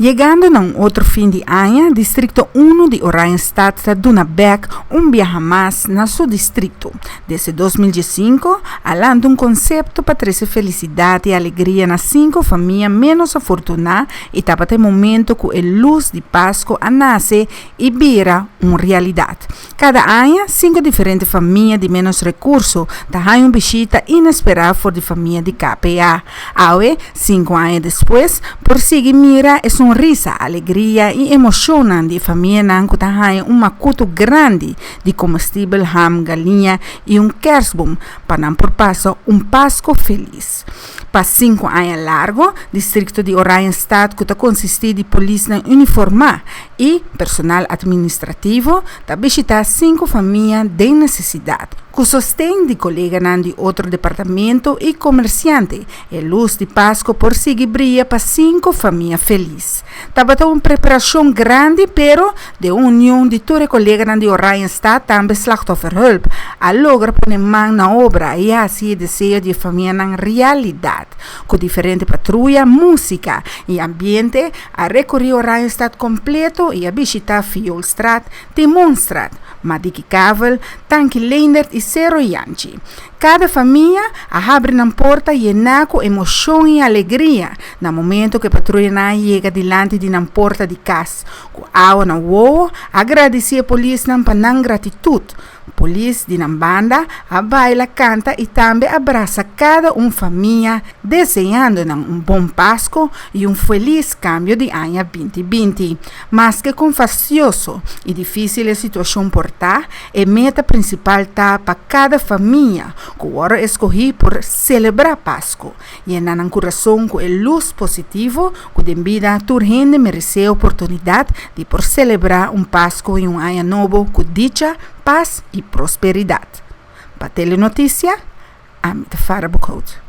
Llegando a un otro fin de año, Distrito 1 de Oranjestad está dando back viaje más en su distrito. Desde 2015, hablando un concepto para trazer felicidade e alegria nas 5 famílias menos afortunadas e está até momento que a luz de Páscoa nasce e vira uma realidade. Cada ano, 5 diferentes famílias de menos recursos têm uma visita inesperada por de família de KPA. Hoje, 5 anos depois, por seguir mira e sonrisa, alegria e emoção de família nanco tem um macuto grande de comestível, ham, galinha e kerstboom para não por passo Páscoa feliz. Para 5 anos largo, distrito de Oranjestad que consiste de polícia uniformada e personal administrativo, está visitar 5 famílias de necessidade. Com sostém de colegas de outro departamento e comerciante, a luz de Páscoa por seguir brilha para 5 famílias felizes. Estava uma preparação grande, pero de união de todos os colegas de Oranjestad também slachtofferhulp, a logra pôr mão na obra e assim desejo de família na realidade. Com diferente patrulha, música e ambiente, a recorrer Oranjestad completo e a visitar Fiolstraat, Timonstraat, Madikikavel, Tankileendert e Seroyanchi. Cada família abre na porta e com emoção e alegria no momento que a patrulha chega diante de na porta de casa. Com água na uo, agradecer a polícia para não gratitude. Polícia de banda a baila, canta e também abraça cada família, desejando bom Páscoa e feliz cambio de ano 2020. Mas que confacioso e difícil a situação portar, a meta principal está para cada família, que agora escolhi por celebrar Páscoa. E na coração com a luz positivo, que de vida toda gente merece a oportunidade de por celebrar Páscoa e ano novo com dicha, paz e prosperidade. Para Telenotícia, Amit Farabukhout.